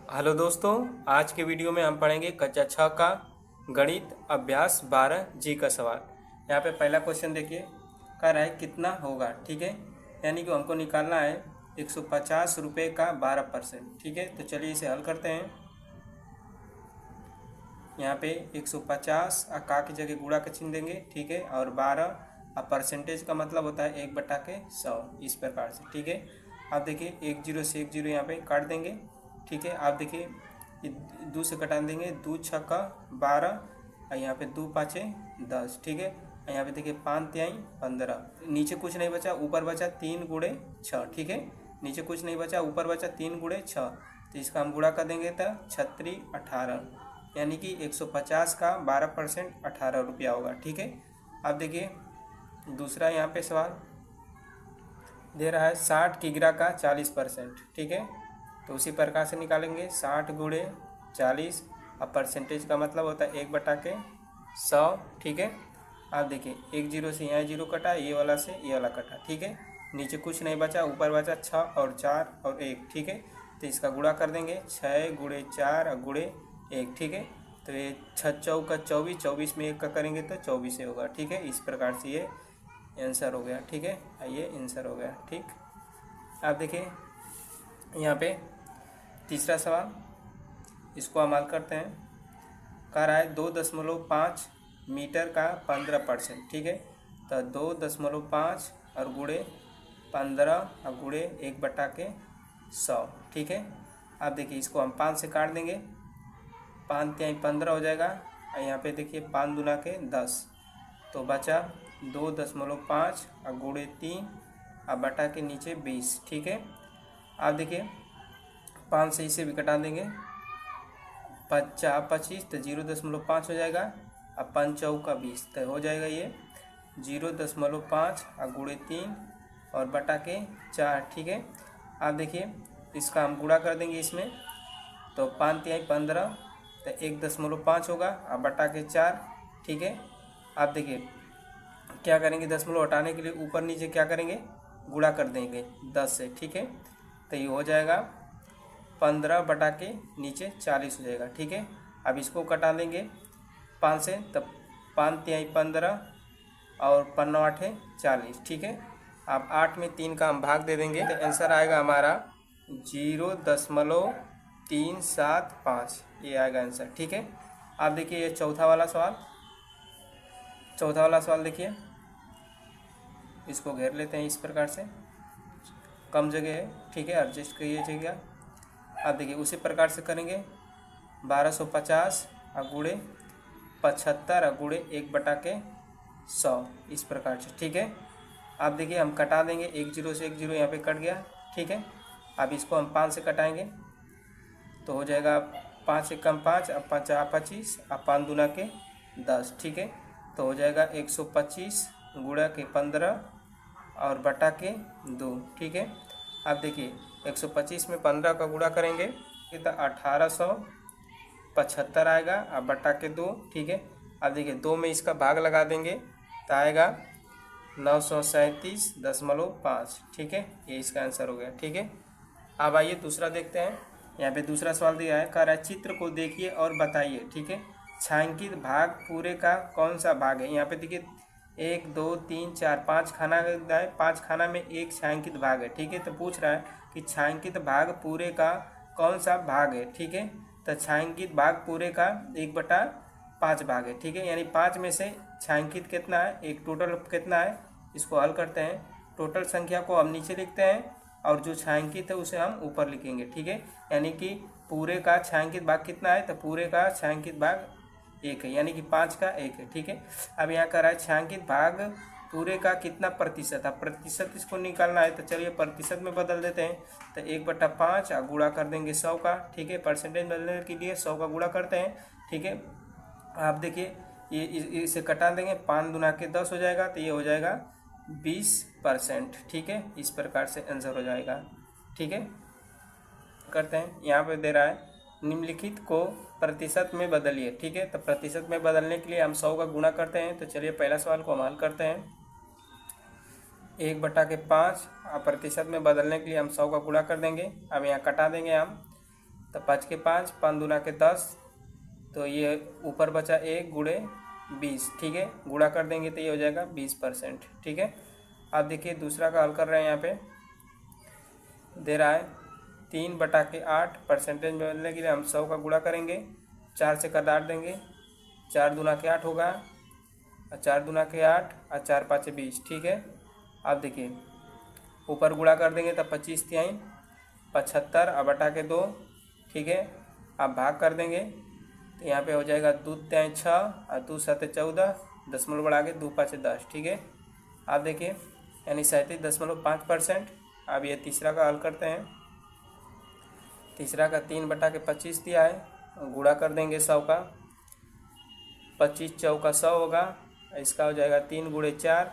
Hello दोस्तों, आज के वीडियो में हम पढ़ेंगे कक्षा 6 का गणित अभ्यास 12 जी का सवाल। यहाँ पे पहला क्वेश्चन देखिए, कह रहा है कितना होगा। ठीक है, यानी कि हमको निकालना है 150 रुपये का 12%। ठीक है, तो चलिए इसे हल करते हैं। यहाँ पे 150 का की जगह गुणा का चिन्ह देंगे। ठीक है, और 12 परसेंटेज का मतलब होता है 1/100, इस प्रकार से। ठीक है, आप देखिए एक जीरो से एक जीरो यहाँ पे काट देंगे। ठीक है, आप देखिए दो से कटा देंगे, 2 छक्का 12 और यहाँ पे 2 पाँचे 10। ठीक है, और यहाँ पे देखिए 5 तिहाई 15, नीचे कुछ नहीं बचा, ऊपर बचा 3 गुणे 6। ठीक है, नीचे कुछ नहीं बचा, ऊपर बचा 3 गुणे 6, तो इसका हम गुणा कर देंगे तो 36 18, यानी कि 150 का 12% 18 रुपया होगा। ठीक है, अब देखिए दूसरा यहाँ पे सवाल दे रहा है 60 किग्रा का 40%। ठीक है, तो उसी प्रकार से निकालेंगे 60 गुणे 40, अब परसेंटेज का मतलब होता है 1/100। ठीक है, आप देखिए एक जीरो से यहाँ जीरो कटा, ये वाला से ये वाला कटा। ठीक है, नीचे कुछ नहीं बचा, ऊपर बचा 6 और 4 और 1। ठीक है, तो इसका गुणा कर देंगे 6 गुणे 4 और गुणे 1। ठीक है, तो ये 6 चौका 24, 24 में 1 का करेंगे तो 24 से होगा। ठीक है, इस प्रकार से ये आंसर हो गया। ठीक है, ये आंसर हो गया। ठीक, आप देखिए यहाँ पे तीसरा सवाल, इसको हम हल करते हैं। कह रहा है 2.5 मीटर का 15%। ठीक है, तो 2.5 और गुणे 15 और गुणे 1/100। ठीक है, आप देखिए इसको हम 5 से काट देंगे, 5 तिहाई 15 हो जाएगा, और यहाँ पे देखिए 5 दूना के 10, तो बचा 2.5 और गुणे 3 और बटा के नीचे 20। ठीक है, आप देखिए 5 से इसे भी कटा देंगे, 25 तो 0.5 हो जाएगा, अब 5 चौका 20, तो हो जाएगा ये 0.5 और गुणे 3 और बटा के 4। ठीक है, आप देखिए इसका हम गुणा कर देंगे इसमें, तो 5 तिहाई 15, तो 1.5 होगा और बटा के 4। ठीक है, आप देखिए क्या करेंगे, दशमलव हटाने के लिए ऊपर नीचे क्या करेंगे, गुणा कर देंगे 10 से। ठीक है, तो ये हो जाएगा 15 बटा के नीचे 40 हो जाएगा। ठीक है, अब इसको कटा देंगे 5 से, तब 5 तिहाई 15 और 5 8 40। ठीक है, अब 8 में 3 का हम भाग दे देंगे, तो आंसर आएगा हमारा 0.375, ये आएगा आंसर। ठीक है, आप देखिए ये चौथा वाला सवाल देखिए, इसको घेर लेते हैं इस प्रकार से, कम जगह है। ठीक है, एडजस्ट करिएगा। अब देखिए उसी प्रकार से करेंगे 1250 और गुणे 75 और गुणे 1/100, इस प्रकार से। ठीक है, आप देखिए हम कटा देंगे, एक जीरो से एक जीरो यहाँ पे कट गया। ठीक है, अब इसको हम 5 से कटाएंगे, तो हो जाएगा 5 से कम 5, अब 5 25 और 5 दूना के 10। ठीक है, तो हो जाएगा 125 गुणा के 15 और बटा के 2। ठीक है, आप देखिए 125 में 15 का गुणा करेंगे तो 1875 आएगा, अब बटा के 2। ठीक है, अब देखिए 2 में इसका भाग लगा देंगे तो आएगा 937.5। ठीक है, ये इसका आंसर हो गया। ठीक है, अब आइए दूसरा देखते हैं। यहाँ पे दूसरा सवाल दिया है, कह रहा है चित्र को देखिए और बताइए। ठीक है, छायांकित भाग पूरे का कौन सा भाग है। यहाँ पे देखिए 1 2 3 4 5 खाना है, 5 खाना में एक छायांकित भाग है। ठीक है, तो पूछ रहा है कि छायांकित भाग पूरे का कौन सा भाग है। ठीक है, तो छायांकित भाग पूरे का 1/5 भाग है। ठीक है, यानी 5 में से छायांकित कितना है, एक टोटल कितना है, इसको हल करते हैं। टोटल संख्या को हम नीचे लिखते हैं और जो छायांकित है उसे हम ऊपर लिखेंगे। ठीक है, यानी कि पूरे का छायांकित भाग कितना है, तो पूरे का छायांकित भाग 1 है, यानी कि 5 का 1 है। ठीक है, अब यहाँ कर रहा है छायांकित भाग पूरे का कितना प्रतिशत है, प्रतिशत इसको निकालना है, तो चलिए प्रतिशत में बदल देते हैं। तो 1/5 और गुणा कर देंगे 100 का। ठीक है, परसेंटेज बदलने के लिए 100 का गुणा करते हैं। ठीक है, आप देखिए ये इसे कटा देंगे, 5 दूना के 10 हो जाएगा, तो ये हो जाएगा 20%। ठीक है, इस प्रकार से आंसर हो जाएगा। ठीक है, करते हैं। यहाँ पे दे रहा है निम्नलिखित को प्रतिशत में बदलिए। ठीक है, तो प्रतिशत में बदलने के लिए हम 100 का गुणा करते हैं। तो चलिए पहला सवाल को हम हल करते हैं। 1/5 और प्रतिशत में बदलने के लिए हम 100 का गुणा कर देंगे। अब यहाँ कटा देंगे हम, तो 5 के 5, 5 दूना के 10, तो ये ऊपर बचा 1 गुणे 20, ठीक है। गुणा कर देंगे तो ये हो जाएगा 20%, ठीक है। अब देखिए दूसरा का हल कर रहे हैं। यहाँ पे दे रहा है 3/8, परसेंटेज में बदलने के लिए हम 100 का गुणा करेंगे, 4 से काट देंगे, 4 दूना के 8 होगा, और 4 दूना के 8, और 4 5 20, ठीक है। अब देखिए ऊपर गुणा कर देंगे तब 25 तिहाई 75, और बटा के 2, ठीक है। अब भाग कर देंगे तो यहाँ पे हो जाएगा 2 तिहाई 6, और 2 7 14, दशमलव बढ़ा के 2 5 10, ठीक है। आप देखिए यानी 37.5%। अब ये तीसरा का हल करते हैं। तीसरा का 3/25 दिया है, गुणा कर देंगे 100 का, 25 चौका 100 होगा, इसका हो जाएगा 3 गुणे 4,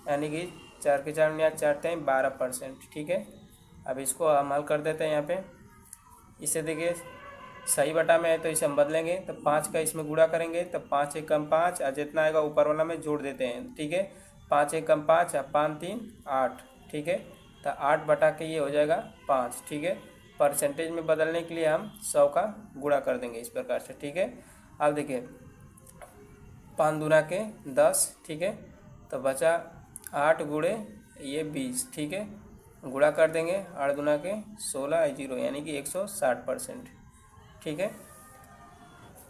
यानी कि 4 के 4 या 4 तिहाई 12%, ठीक है। अब इसको हम हल कर देते हैं। यहाँ पे इसे देखिए सही बटा में है तो इसे हम बदलेंगे, तो 5 का इसमें गुणा करेंगे तो 5 एक कम 5, और जितना आएगा ऊपर वाला में जोड़ देते हैं, ठीक है। 5 एक कम 5, और 5 3 8, ठीक है। तो 8 बटा के ये हो जाएगा 5, ठीक है। परसेंटेज में बदलने के लिए हम 100 का गुणा कर देंगे इस प्रकार से, ठीक है। अब देखिए 5 दूना के 10, ठीक है। तो बचा 8 गुणे ये 20, ठीक है। गुणा कर देंगे 8 दूना के 16 0, यानी कि 160%, ठीक है।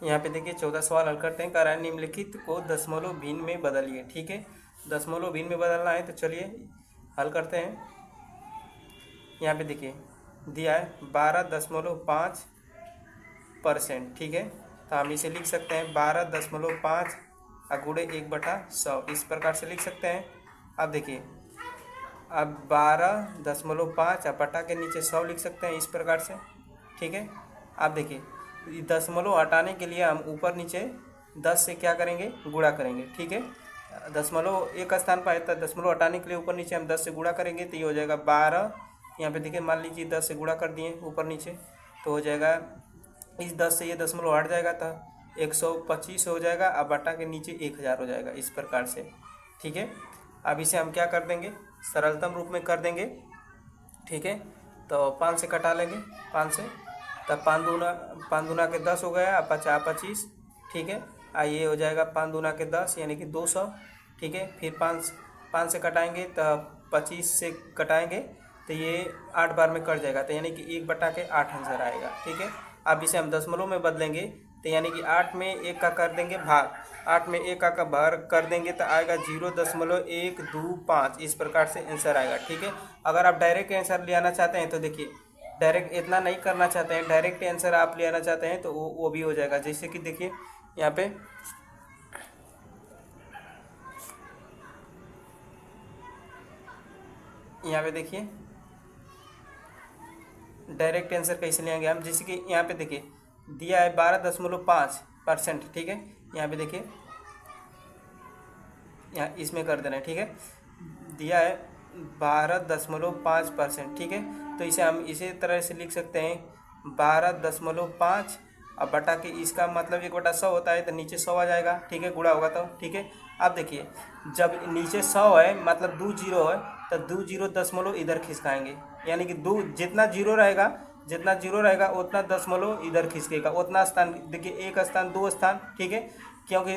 यहाँ पे देखिए 14 सवाल हल करते हैं। कह रहा है निम्नलिखित को दशमलव भिन्न में बदलिए, ठीक है। दशमलव भिन्न में बदलना है तो चलिए हल करते हैं। यहाँ पे देखिए दिया है 12.5%, ठीक है। तो हम इसे लिख सकते हैं 12.5 गुणे 1/100, इस प्रकार से लिख सकते हैं। अब देखिए अब 12.5 बटा के नीचे 100 लिख सकते हैं इस प्रकार से, ठीक है। अब देखिए दशमलव हटाने के लिए हम ऊपर नीचे 10 से क्या करेंगे, गुणा करेंगे, ठीक है। दशमलव एक स्थान पर है तो दशमलव हटाने के लिए ऊपर नीचे हम 10 से गुणा करेंगे तो ये हो जाएगा 12। यहाँ पे देखिए मान लीजिए 10 से गुणा कर दिए ऊपर नीचे, तो हो जाएगा इस 10 से ये दशमलव हट जाएगा तो 125 हो जाएगा, अब बटा के नीचे 1000 हो जाएगा इस प्रकार से, ठीक है। अब इसे हम क्या कर देंगे, सरलतम रूप में कर देंगे, ठीक है। तो 5 से कटा लेंगे, 5 से, तब 5 दूना के 10 हो गया, 50 25, ठीक है। ये हो जाएगा 5 दूना के 10 यानी कि 200, ठीक है। फिर 5 से कटाएंगे तो 25 से कटाएंगे तो ये 8 बार में कट जाएगा, तो यानी कि 1/8 आंसर आएगा, ठीक है। अब इसे हम दशमलव में बदलेंगे तो यानी कि 8 में 1 का कर देंगे भाग, 8 में 1 का भाग कर देंगे तो आएगा 0.125, इस प्रकार से आंसर आएगा, ठीक है। अगर आप डायरेक्ट आंसर ले आना चाहते हैं तो देखिए डायरेक्ट इतना नहीं करना चाहते हैं, डायरेक्ट आंसर आप ले आना चाहते हैं तो वो भी हो जाएगा। जैसे कि देखिए यहाँ पे देखिए डायरेक्ट आंसर कैसे लेंगे हम, जैसे कि यहाँ पे देखिए दिया है 12.5%, ठीक है। यहाँ पे देखिए यहाँ इसमें कर देना है, ठीक है। दिया है 12.5%, ठीक है। तो इसे हम इसी तरह से लिख सकते हैं 12.5, अब बटा के इसका मतलब 1/100 होता है तो नीचे 100 आ जाएगा, ठीक है, गुणा होगा तो, ठीक है। अब देखिए जब नीचे 100 है मतलब 2 जीरो है तो 2 जीरो दशमलव इधर खिसकाएंगे, यानी कि जितना जीरो रहेगा उतना दशमलव इधर खिसकेगा, उतना स्थान देखिए 1 स्थान 2 स्थान, ठीक है। क्योंकि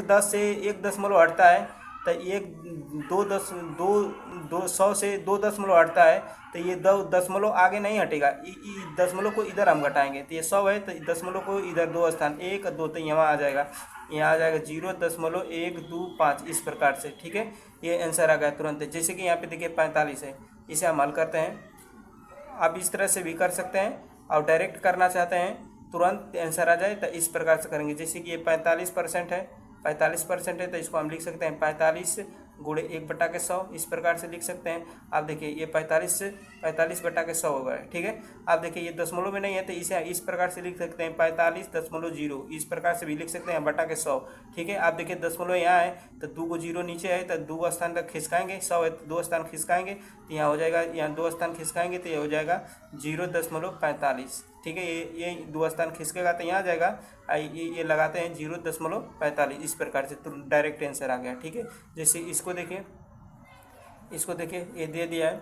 10 से 1 दशमलव हटता है तो 100 से 2 दशमलव हटता है तो ये 2 दशमलव आगे नहीं हटेगा, दशमलव को इधर हम घटाएंगे तो ये 100 है तो दशमलव को इधर 2 स्थान 1 2 तो यहाँ आ जाएगा, 0.125 इस प्रकार से, ठीक है। ये आंसर आ गया तुरंत। जैसे कि यहाँ पे देखिए 45 है, इसे हम हल करते हैं। आप इस तरह से भी कर सकते हैं और डायरेक्ट करना चाहते हैं तुरंत आंसर आ जाए तो इस प्रकार से करेंगे। जैसे कि ये 45% है, 45% है तो इसको हम लिख सकते हैं 45 गुणे 1/100, इस प्रकार से लिख सकते हैं। आप देखिए ये 45/100 होगा, ठीक है। आप देखिए ये दशमलव में नहीं है तो इसे इस प्रकार से लिख सकते हैं 45.0, इस प्रकार से भी लिख सकते हैं बटा के 100, ठीक है। आप देखिए दशमलव यहाँ है तो 2 को जीरो नीचे है तो 2 स्थान तक खिसकाएंगे, 100 है तो 2 स्थान खिसकाएंगे तो यहाँ हो जाएगा, यहाँ 2 स्थान खिसकाएंगे तो ये हो जाएगा 0.45, ठीक है। ये 2 स्थान खिसकेगा तो यहाँ आ जाएगा, ये लगाते हैं 0.45, इस प्रकार से तो डायरेक्ट आंसर आ गया, ठीक है। जैसे इसको देखिए ये दे दिया है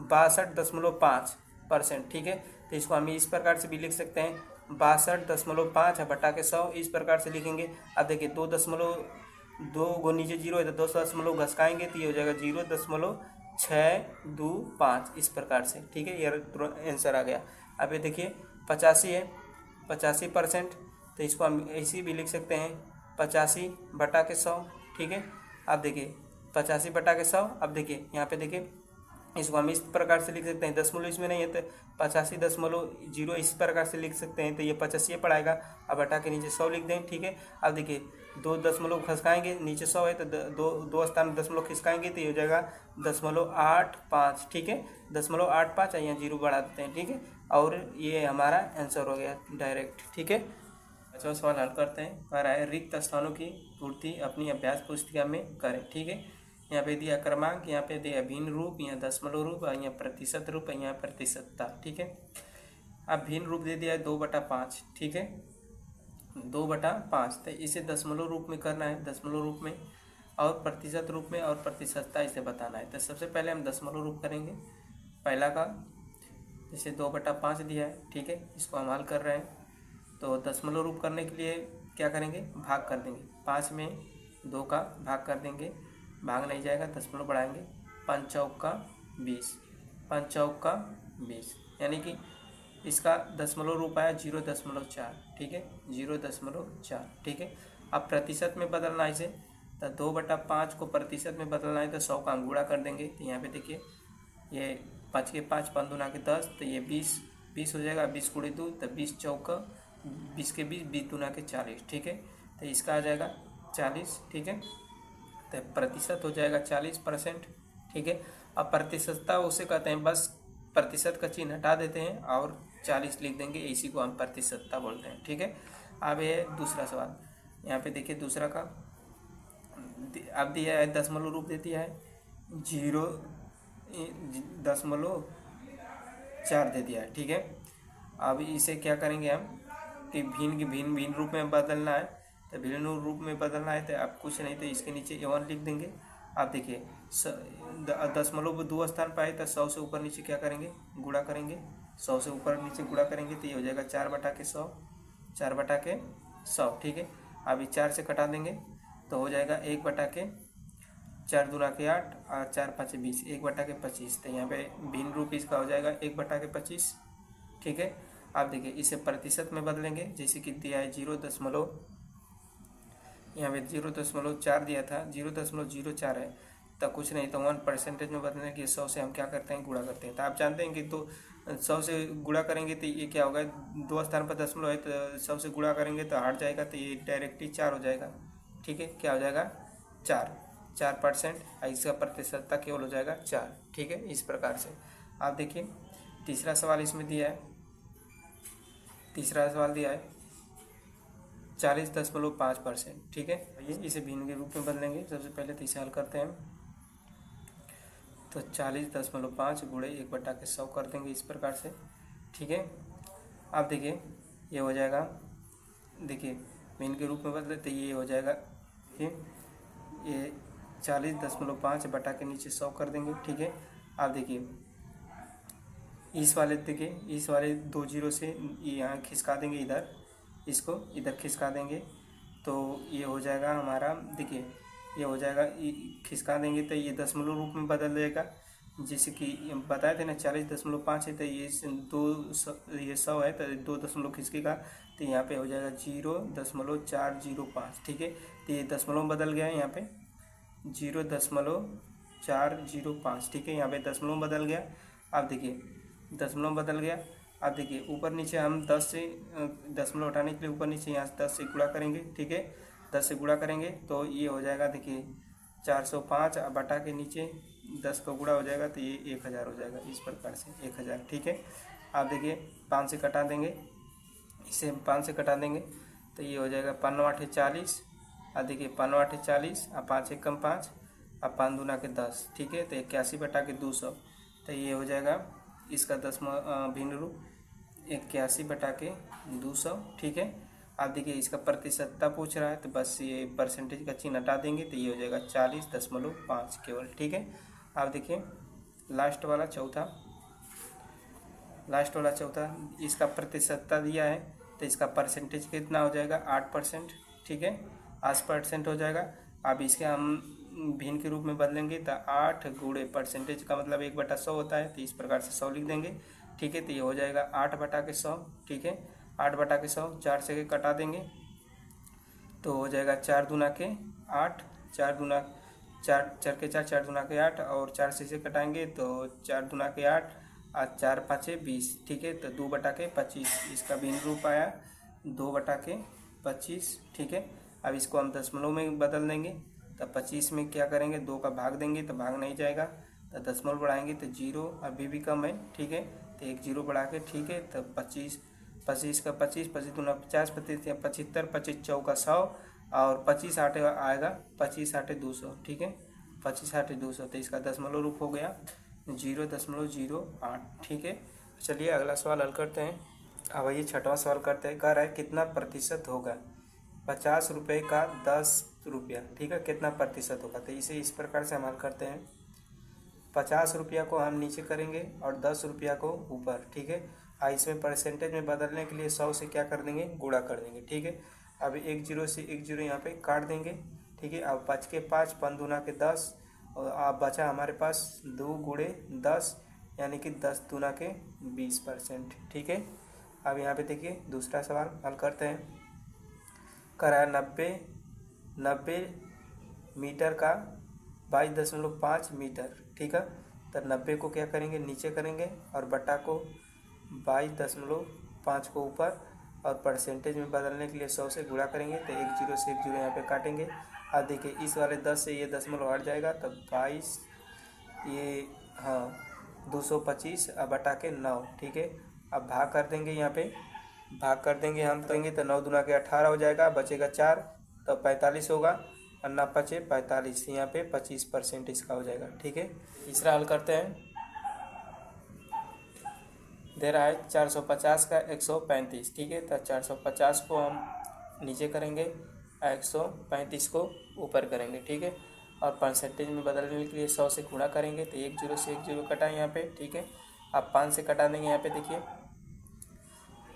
62.5%, ठीक है। तो इसको हम इस प्रकार से भी लिख सकते हैं 62.5 बटा के 100, इस प्रकार से लिखेंगे। अब देखिए 2 नीचे 0 है तो 2 घसकाएंगे तो ये हो जाएगा 0.625 इस प्रकार से, ठीक है। ये आंसर आ गया। अब ये देखिए 85 है, 85%, तो इसको हम ऐसे भी लिख सकते हैं 85 बटा के 100, ठीक है। अब देखिए 85 बटा के 100, अब देखिए यहाँ पे देखिए इसको हम इस प्रकार से लिख सकते हैं, दशमलव इसमें नहीं है तो 85.0 इस प्रकार से लिख सकते हैं, तो ये 85 पड़ाएगा। अब बटा के नीचे 100 लिख दें, ठीक है। अब देखिए 2 दशमलव खिसकाएंगे, नीचे 100 है तो दो स्थान दशमलव खिसकाएंगे तो ये हो जाएगा 0.85, ठीक है। 0.85 यहाँ 0 बढ़ा देते हैं, ठीक है। और ये हमारा आंसर हो गया डायरेक्ट, ठीक है। 5वां सवाल हल करते हैं। कह रहा है रिक्त स्थानों की पूर्ति अपनी अभ्यास पुस्तिका में करें, ठीक है। यहाँ पे दिया क्रमांक, यहाँ पे दिया भिन्न रूप, यहाँ दशमलव रूप, और यहाँ प्रतिशत रूप, यहाँ प्रतिशतता, ठीक है। अब भिन्न रूप दे दिया है 2/5, ठीक है, 2/5, तो इसे दशमलव रूप में करना है, दशमलव रूप में, और प्रतिशत रूप में और प्रतिशतता इसे बताना है। तो सबसे पहले हम दशमलव रूप करेंगे। पहला का जैसे 2/5 दिया है, ठीक है, इसको हम हल कर रहे हैं। तो दशमलव रूप करने के लिए क्या करेंगे, भाग कर देंगे। 5 में 2 का भाग कर देंगे, भाग नहीं जाएगा, दशमलव बढ़ाएंगे। 5 चौका 20, 5 चौका 20, यानी कि इसका दशमलव रूप आया 0.4, ठीक है, 0.4, ठीक है। अब प्रतिशत में बदलना है इसे, तो 2/5 को प्रतिशत में बदलना है तो 100 का हम गुणा कर देंगे। तो यहाँ पे देखिए ये 5 के 5, 5 दूना के 10, तो ये 20 हो जाएगा। 20 × 2 तो 20 चौका 20 के 20, 20 दूना के 40, ठीक है। तो इसका आ जाएगा 40, ठीक है। तो प्रतिशत हो जाएगा 40%, ठीक है। अब प्रतिशतता उसे कहते हैं, बस प्रतिशत का चिन्ह हटा देते हैं और 40 लिख देंगे, इसी को हम प्रतिशतता बोलते हैं, ठीक है। अब ये दूसरा सवाल, यहाँ पे देखिए दूसरा का अब दिया है दशमलव रूप दे दिया है 0.4 दे दिया है, ठीक है। अब इसे क्या करेंगे हम कि भिन्न रूप में बदलना है, तो भिन्न रूप में बदलना है तो आप कुछ नहीं तो इसके नीचे 1 लिख देंगे। आप देखिए दशमलव 2 स्थान पर आए तो 100 से ऊपर नीचे क्या करेंगे, गुणा करेंगे। 100 से ऊपर नीचे गुणा करेंगे तो ये हो जाएगा 4/100, 4/100, ठीक है। अब 4 से कटा देंगे तो हो जाएगा 1/4 दूना के 8 और 4 5 20, 1/25। तो यहाँ पे भिन्न रूप इसका हो जाएगा 1/25, ठीक है। आप देखिए इसे प्रतिशत में बदलेंगे, जैसे कि दिया है 0. यहाँ पे 0.4 दिया था, 0.04 है, तो कुछ नहीं तो 1% में बदलने के 100 से हम क्या करते हैं, गुणा करते हैं। तो आप जानते हैं कि तो 100 से गुणा करेंगे तो ये क्या होगा, 2 स्थान पर दशमलव है तो 100 से गुणा करेंगे तो हट जाएगा, तो ये डायरेक्टली 4 हो जाएगा, ठीक है। क्या हो जाएगा 4%, इसका प्रतिशतता केवल हो जाएगा 4, ठीक है। इस प्रकार से आप देखिए तीसरा सवाल इसमें दिया है, तीसरा सवाल दिया है 40.5%, ठीक है। इसे भिन्न के रूप में बदलेंगे। सबसे पहले तो इसे हल करते हैं, तो 40.5 गुणे 1/100 कर देंगे इस प्रकार से, ठीक है। अब देखिए ये हो जाएगा, देखिए भिन्न के रूप में बदले तो ये हो जाएगा, ये 40.5 बटा के नीचे 100 कर देंगे, ठीक है। आप देखिए इस वाले देखिए इस वाले 2 0 से यहाँ खिसका देंगे, इधर इसको इधर खिसका देंगे तो ये हो जाएगा हमारा, देखिए ये हो जाएगा, खिसका देंगे तो ये दशमलव रूप में बदल जाएगा। जैसे कि बताए थे ना 40.5 है तो ये 100 है तो 2 दशमलव खिसकेगा तो यहाँ पे हो जाएगा 0.405, ठीक है। तो ये दशमलव बदल गया है, यहाँ पे 0.405, ठीक है। यहाँ पे दशमलव बदल गया। अब देखिए दशमलव बदल गया। अब देखिए ऊपर नीचे हम 10 से दशमलव हटाने के लिए ऊपर नीचे यहाँ से 10 से गुणा करेंगे, ठीक है। 10 से गुणा करेंगे तो ये हो जाएगा, देखिए 405 बटा के नीचे 10 का गुणा हो जाएगा तो ये 1000 हो जाएगा, इस प्रकार से 1000, ठीक है। आप देखिए 5 से कटा देंगे, इसे 5 से कटा देंगे तो ये हो जाएगा 5 9 8 40। अब देखिए 5 9 8 40 और 5 1 कम 5 और 5 दूना के 10, ठीक है। तो 81 बटा के 200, तो ये हो जाएगा इसका 10वां भिन्न रूप 81 बटा के 200, ठीक है। आप देखिए इसका प्रतिशतता पूछ रहा है तो बस ये परसेंटेज का चिन्ह हटा देंगे तो ये हो जाएगा 40.5 केवल, ठीक है। आप देखिए लास्ट वाला चौथा लास्ट वाला चौथा, इसका प्रतिशतता दिया है तो इसका परसेंटेज कितना हो जाएगा 8%, ठीक है 8% हो जाएगा। अब इसके हम भिन्न के रूप में बदलेंगे तो 8 गुणे परसेंटेज का मतलब 1/100 होता है, तो इस प्रकार से 100 लिख देंगे, ठीक है। तो ये हो जाएगा 8/100, ठीक है 8/100, 4 से कटा देंगे तो हो जाएगा 4 दूना के 8, 4 दूना 4, 4 के 4, 4 दूना के 8, और 4 से कटाएंगे तो 4 दूना के 8 और 4 पाँचे 20, ठीक है। तो 2/25 इसका भिन्न रूप आया 2/25, ठीक है। अब इसको हम दशमलव में बदल देंगे तो 25 में क्या करेंगे 2 का भाग देंगे तो भाग नहीं जाएगा, तो दशमलव बढ़ाएंगे तो 0 अभी भी कम है, ठीक है। तो 1 0 बढ़ा के, ठीक है। तो 25 का 25, 25 दूना 50, 25 या 75, 25 चौका 100, और 25 आठे आएगा 25 आठे 200, ठीक है 25 आठे 200। तो इसका दशमलव रूप हो गया 0.08, ठीक है। चलिए अगला सवाल हल करते हैं। अब ये छठवां सवाल करते हैं। कह रहा है कितना प्रतिशत होगा 50 रुपये का 10 रुपया, ठीक है कितना प्रतिशत होगा। तो इसे इस प्रकार से हम हल करते हैं। 50 रुपया को हम नीचे करेंगे और 10 रुपया को ऊपर, ठीक है। इसमें परसेंटेज में बदलने के लिए 100 से क्या कर देंगे गुणा कर देंगे, ठीक है। अब 1 0 से 1 0 यहाँ पे काट देंगे, ठीक है। अब 5 के 5, 5 दूना के 10, और अब बचा हमारे पास 2 गुणे 10 यानी कि 10 दूना के 20%, ठीक है। अब यहाँ पे देखिए दूसरा सवाल हल करते हैं। करा 90 मीटर का 22.5 मीटर, ठीक है। तो 90 को क्या करेंगे नीचे करेंगे और बटा को 22.5 को ऊपर, और परसेंटेज में बदलने के लिए 100 से गुणा करेंगे तो 1 0 से 1 0 यहाँ पे काटेंगे। अब देखिए इस वाले 10 से ये दशमलव हट जाएगा तब 22 ये हाँ 225 अब बटा के 9, ठीक है। अब भाग कर देंगे, यहाँ पे भाग कर देंगे हम देंगे तो 9 दूना के 18 हो जाएगा, बचेगा 4 तो 45 होगा, और ना 5 45, यहाँ पे 25% इसका हो जाएगा, ठीक है। तीसरा हल करते हैं। दे रहा है 450 का 135, ठीक है। तो 450 को हम नीचे करेंगे, 135 को ऊपर करेंगे, ठीक है। और परसेंटेज में बदलने के लिए 100 से गुणा करेंगे तो 1 0 से 1 0 कटा यहाँ पे, ठीक है। अब 5 से कटा देंगे यहाँ पे देखिए,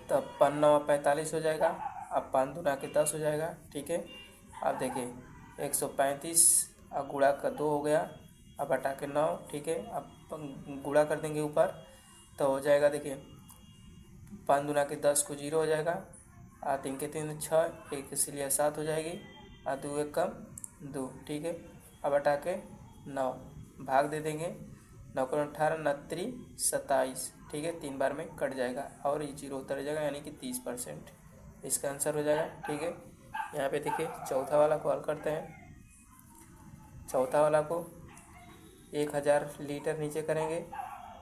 तो 5 9 45 हो जाएगा, अब 5 दूना के 10 हो जाएगा, ठीक है। अब देखिए 135 अब गुणा का 2 हो गया, अब बटा के 9, ठीक है। अब गुणा कर देंगे ऊपर तो हो जाएगा देखिए 5 दूना के 10 को 0 हो जाएगा, 3 के 3 6, 1 इसलिए 7 हो जाएगी, 2 1 कम 2, ठीक है। अब हटा के 9 भाग दे देंगे, 9 को 18 29 27, ठीक है 3 बार में कट जाएगा और ये 0 उतर जाएगा यानी कि 30% इसका आंसर हो जाएगा, ठीक है। यहाँ पे देखिए चौथा वाला को हल करते हैं। चौथा वाला को 1000 लीटर नीचे करेंगे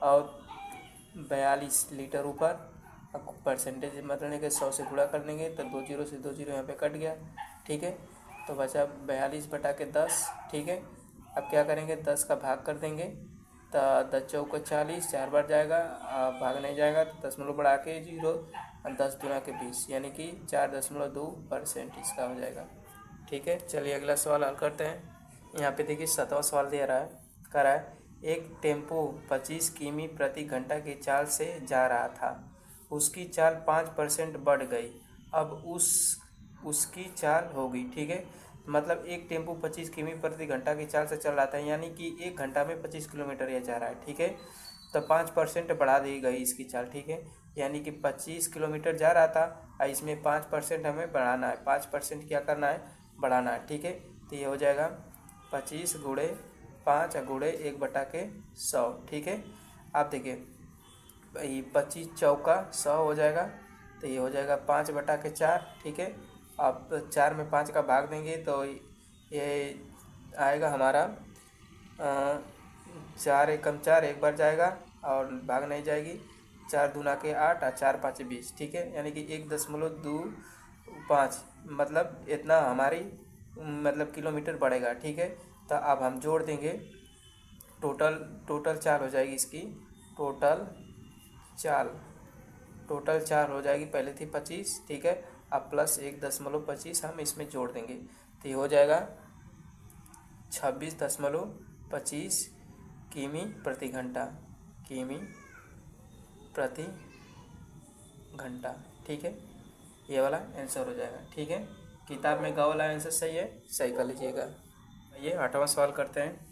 और 42 लीटर ऊपर, परसेंटेज बदलने के 100 से गुणा कर देंगे तो 2 0 से 2 0 यहाँ पे कट गया, ठीक है। तो बचा 42 बटा के 10, ठीक है। अब क्या करेंगे 10 का भाग कर देंगे तो 10 चौको 40, 4 बार जाएगा, भाग नहीं जाएगा तो दशमलव बढ़ा के 0 और 10 दूना के 20 यानी कि 4.2% इसका हो जाएगा, ठीक है। चलिए अगला सवाल हल करते हैं। यहाँ पे देखिए 7वां सवाल दे रहा है, कह रहा है एक टेम्पो 25 किमी प्रति घंटा की चाल से जा रहा था, उसकी चाल 5% बढ़ गई, अब उसकी चाल होगी, ठीक है। मतलब एक टेम्पो 25 किमी प्रति घंटा की चाल से चल रहा था यानी कि 1 घंटा में 25 किलोमीटर यह जा रहा है, ठीक है। तो 5% बढ़ा दी गई इसकी चाल, ठीक है। यानी कि 25 किलोमीटर जा रहा था और इसमें 5% हमें बढ़ाना है, 5% क्या करना है बढ़ाना है, ठीक है। तो ये हो जाएगा 25 गुणे 5 गुणे 1 बटा के 100, ठीक है। आप देखिए 25 चौका 100 हो जाएगा, तो ये हो जाएगा 5 बटा के 4, ठीक है। अब 4 में 5 का भाग देंगे तो ये आएगा हमारा 4 एकम 4, एक बार जाएगा और भाग नहीं जाएगी, 4 दूना के 8 और 4 5 20, ठीक है। यानी कि 1.25 मतलब इतना हमारी मतलब किलोमीटर बढ़ेगा, ठीक है। तो अब हम जोड़ देंगे, टोटल चाल हो जाएगी इसकी, टोटल चाल हो जाएगी, पहले थी 25, ठीक है। अब प्लस 1.25 हम इसमें जोड़ देंगे तो ये हो जाएगा 26.25 किमी प्रति घंटा, किमी प्रति घंटा। ठीक है, ये वाला आंसर हो जाएगा। ठीक है, किताब में ग वाला आंसर सही है, सही कर लीजिएगा। ये 8वां सवाल करते हैं।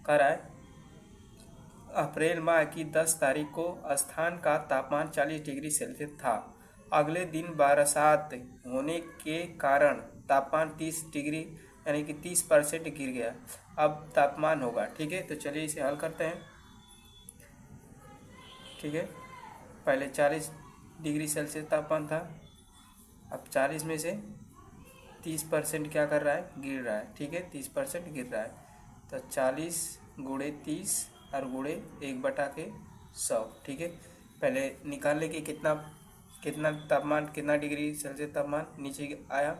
कह रहा है अप्रैल माह की 10 तारीख को स्थान का तापमान 40 डिग्री सेल्सियस था। अगले दिन बरसात होने के कारण तापमान 30 डिग्री यानी कि 30% गिर गया। अब तापमान होगा। ठीक है, तो चलिए इसे हल करते हैं। ठीक है, पहले 40 डिग्री सेल्सियस तापमान था, अब 40 में से 30% क्या कर रहा है, गिर रहा है। ठीक है, 30% गिर रहा है, तो 40 गुणे 30 और गुणे 1/100। ठीक है, पहले निकाल ले कि कितना तापमान, कितना डिग्री सेल्सियस तापमान नीचे आया।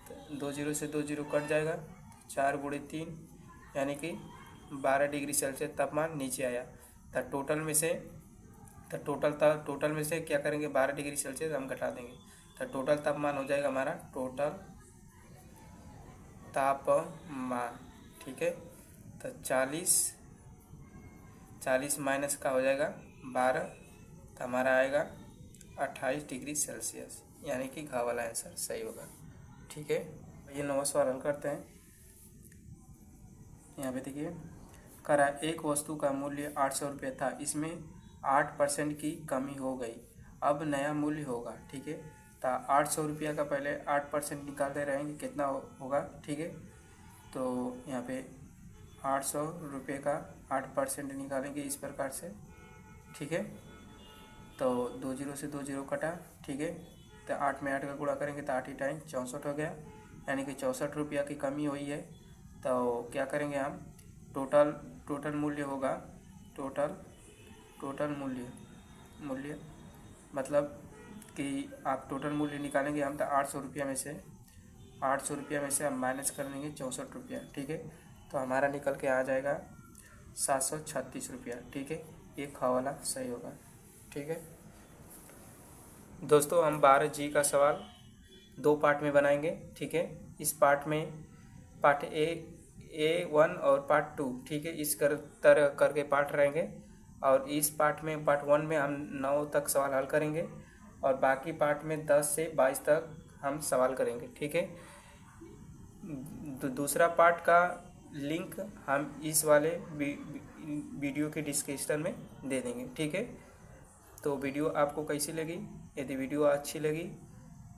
तो 2 जीरो से 2 जीरो कट जाएगा, 4 गुणे 3 यानी कि 12 डिग्री सेल्सियस तापमान नीचे आया। तो टोटल में से क्या करेंगे, 12 डिग्री सेल्सियस हम घटा देंगे, तो टोटल तापमान हो जाएगा हमारा टोटल तापमान। ठीक है, तो 40 माइनस का हो जाएगा 12, तो हमारा आएगा 28 डिग्री सेल्सियस, यानी कि घ वाला आंसर सही होगा। ठीक है, ये 9वां सवाल हल करते हैं। यहाँ पे देखिए, करा एक वस्तु का मूल्य 800 रुपये था, इसमें 8% की कमी हो गई, अब नया मूल्य होगा। ठीक है, तो 800 रुपया का पहले 8% निकालते रहेंगे, कितना होगा। ठीक है, तो यहाँ पे 800 रुपये का 8% निकालेंगे इस प्रकार से। ठीक है, तो 2 जीरो से 2 जीरो कटा। ठीक है, तो 8 में 8 का गुणा करेंगे तो 8 ही टाइम 64 हो गया, यानी कि 64 रुपया की कमी हुई है। तो क्या करेंगे हम, टोटल मूल्य होगा, टोटल मूल्य मतलब कि आप टोटल मूल्य निकालेंगे हम, तो 800 रुपया में से हम माइनस कर देंगे 64 रुपया। ठीक है, तो हमारा निकल के आ जाएगा 736 रुपया। ठीक है, ये ख वाला सही होगा। ठीक है दोस्तों, हम 12G का सवाल 2 पार्ट में बनाएंगे। ठीक है, इस पार्ट में पार्ट A1 और पार्ट 2, ठीक है, इस तरह करके पार्ट रहेंगे। और इस पार्ट 1 में हम 9 तक सवाल हल करेंगे, और बाकी पार्ट में 10 से 22 तक हम सवाल करेंगे। ठीक है, दूसरा पार्ट का लिंक हम इस वाले वीडियो के डिस्क्रिप्शन में दे देंगे। ठीक है, तो वीडियो आपको कैसी लगी, यदि वीडियो अच्छी लगी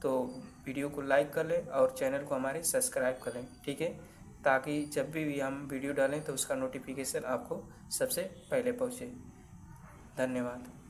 तो वीडियो को लाइक कर लें और चैनल को हमारे सब्सक्राइब कर लें। ठीक है, ताकि जब भी हम वीडियो डालें तो उसका नोटिफिकेशन आपको सबसे पहले पहुँचे। धन्यवाद।